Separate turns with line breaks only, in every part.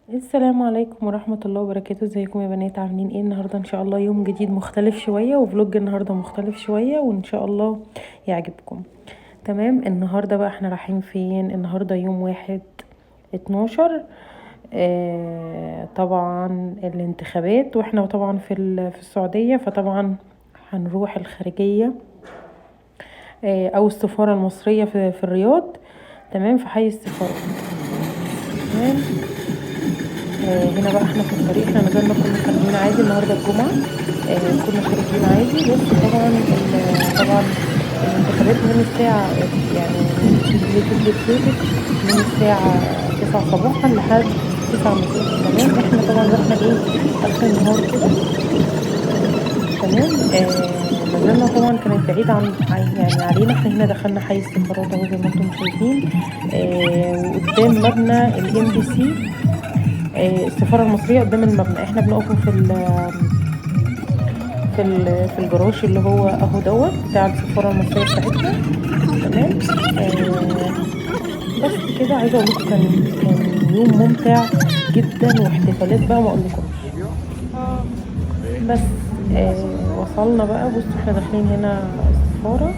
السلام عليكم ورحمة الله وبركاته. ازيكم يا بنات؟ عاملين ايه النهاردة؟ ان شاء الله يوم جديد مختلف شوية، وفلوج النهاردة مختلف شوية، وان شاء الله يعجبكم. تمام. النهاردة بقى احنا رايحين فين؟ النهاردة يوم 1/12. طبعا الانتخابات، واحنا طبعا في السعودية، فطبعا هنروح الخارجية، او السفارة المصرية في الرياض. تمام، في حي السفارة. تمام. هنا بقى احنا في الطريق، احنا نزلنا كنا خارجين عادي النهارده الجمعة. كنا خارجين عادي، بس طبعا طبعا الانتخابات من الساعة، يعني بتبدأ من الساعة 9 صباحا لحد 9 مساء. تمام. احنا طبعا رحنا ايه اخر النهار كده. تمام. نزلنا طبعا، كانت بعيدة يعني علينا. احنا هنا دخلنا حي السفارات اهو زي ما انتم شايفين. وقدام مبنى الام بي سي، السفارة المصرية قدام المبنى. احنا بنقف في الجراج اللي هو اهو دوت بتاع السفارة المصرية بتاعتنا. تمام. بس كده عايزة اقول لكم كان يوم ممتع جدا، واحتفالات بقى ما اقولكمش. بس وصلنا بقى. بصوا احنا داخلين هنا السفارة،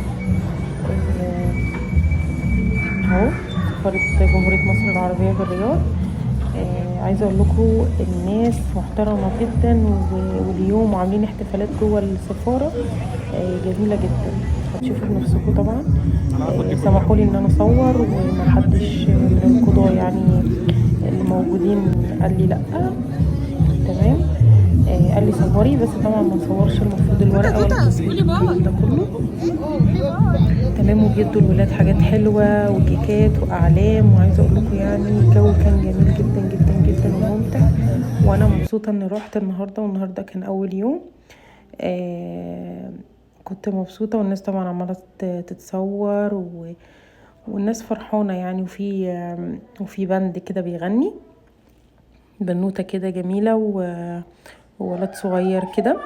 اهو سفارة جمهورية مصر العربية في الرياض. عايزه اقول لكم الناس محترمه جدا، واليوم عاملين احتفالات جوه السفاره جميله جدا. هتشوفوا بنفسكم طبعا. سمحوا لي ان انا اصور، ومحدش من القضاة يعني اللي موجودين قال لي لا. تمام. قال لي صوري، بس طبعا ما نصورش، المفروض الورقه ولا التصوير ده كله. تمام. وبيدوا الولاد حاجات حلوة وكيكات وأعلام، وعايزة أقول لكم يعني الجو كان جميل جدا جدا جدا وممتع. وأنا مبسوطة إني روحت النهاردة، والنهاردة كان أول يوم. كنت مبسوطة، والناس طبعا عمالة تتصور والناس فرحانة يعني. وفي بند كده بيغني، بنوتة كده جميلة وولد صغير كده.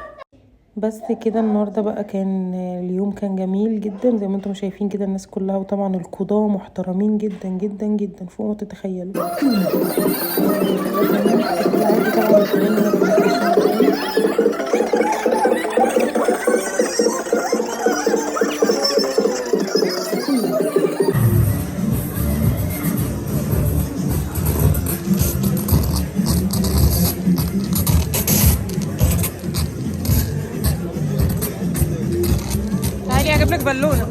بس كده النهارده بقى كان اليوم كان جميل جدا زي ما انتم شايفين كده، الناس كلها، وطبعا القضاة محترمين جدا جدا جدا فوق ما تتخيلوا. لازم نحتفل عادي طبعا بالاغاني، انا بحب اسمع الاغاني.
تعالي اجيب لك بالونه.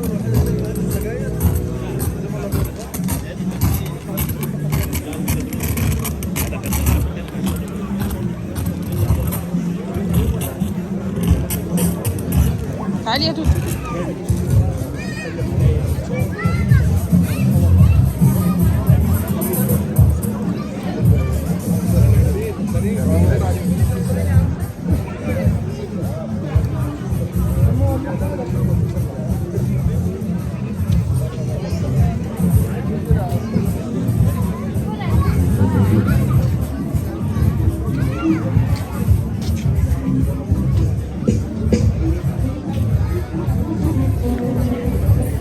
تعالي يا توتو.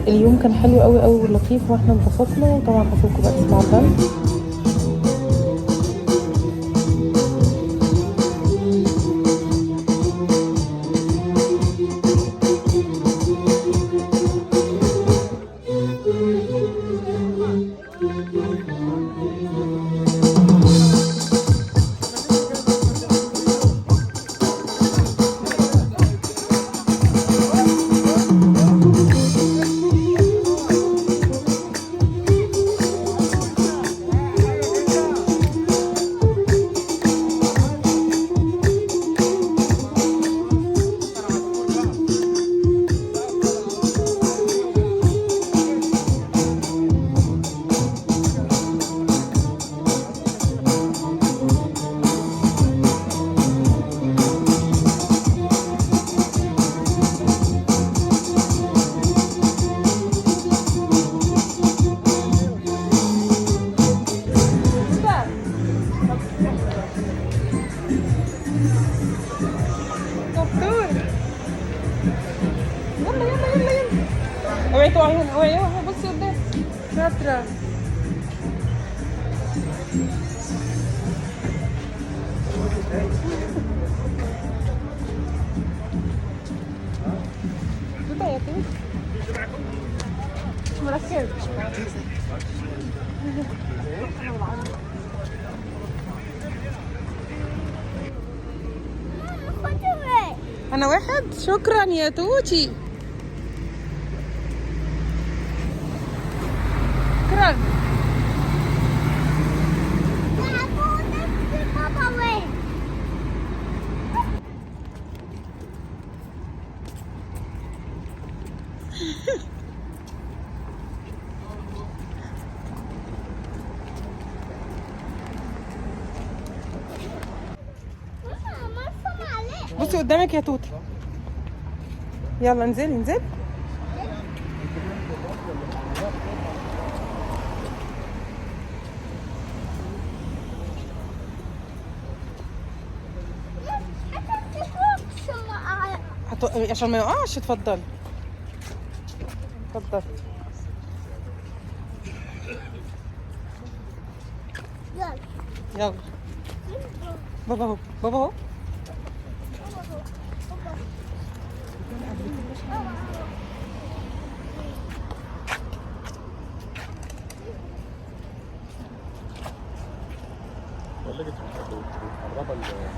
اليوم كان حلو قوي قوي ولطيف، واحنا انبسطنا. وطبعا هسيبكم بقى تسمعوا البند.
دكتور، يلا يلا يلا يلا. اوعي تقعي هنا، اوعي اوعي، بصي قدام. شاطره. انا واحد. شكرا يا توتي. شكرا. بصي قدامك يا توتي. يلا انزلي انزلي. عشان ما يقعش. اتفضلي اتفضلي. يلا بابا اهو بابا اهو.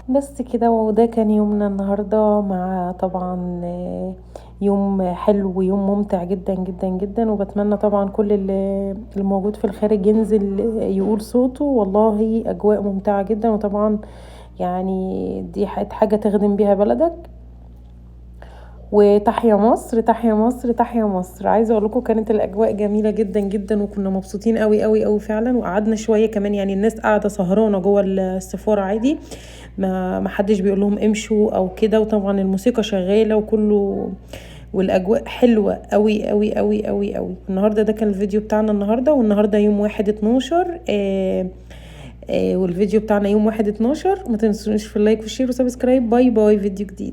بس كده، وده كان يومنا النهاردة مع طبعا يوم حلو ويوم ممتع جدا جدا جدا. وبتمنى طبعا كل اللي موجود في الخارج ينزل يقول صوته. والله اجواء ممتعة جدا، وطبعا يعني دي حاجة تخدم بيها بلدك. وتحيا مصر تحيا مصر تحيا مصر. عايزه اقول لكم كانت الاجواء جميله جدا جدا، وكنا مبسوطين قوي قوي قوي فعلا. وقعدنا شويه كمان، يعني الناس قاعده سهرانه جوه السفاره عادي، ما حدش بيقول لهم امشوا او كده. وطبعا الموسيقى شغاله وكله، والاجواء حلوه قوي قوي قوي قوي قوي. النهارده ده كان الفيديو بتاعنا النهارده، والنهارده يوم 1/12. والفيديو بتاعنا يوم 1/12. ما تنسونيش في اللايك والشير وسبسكرايب. باي باي. فيديو جديد.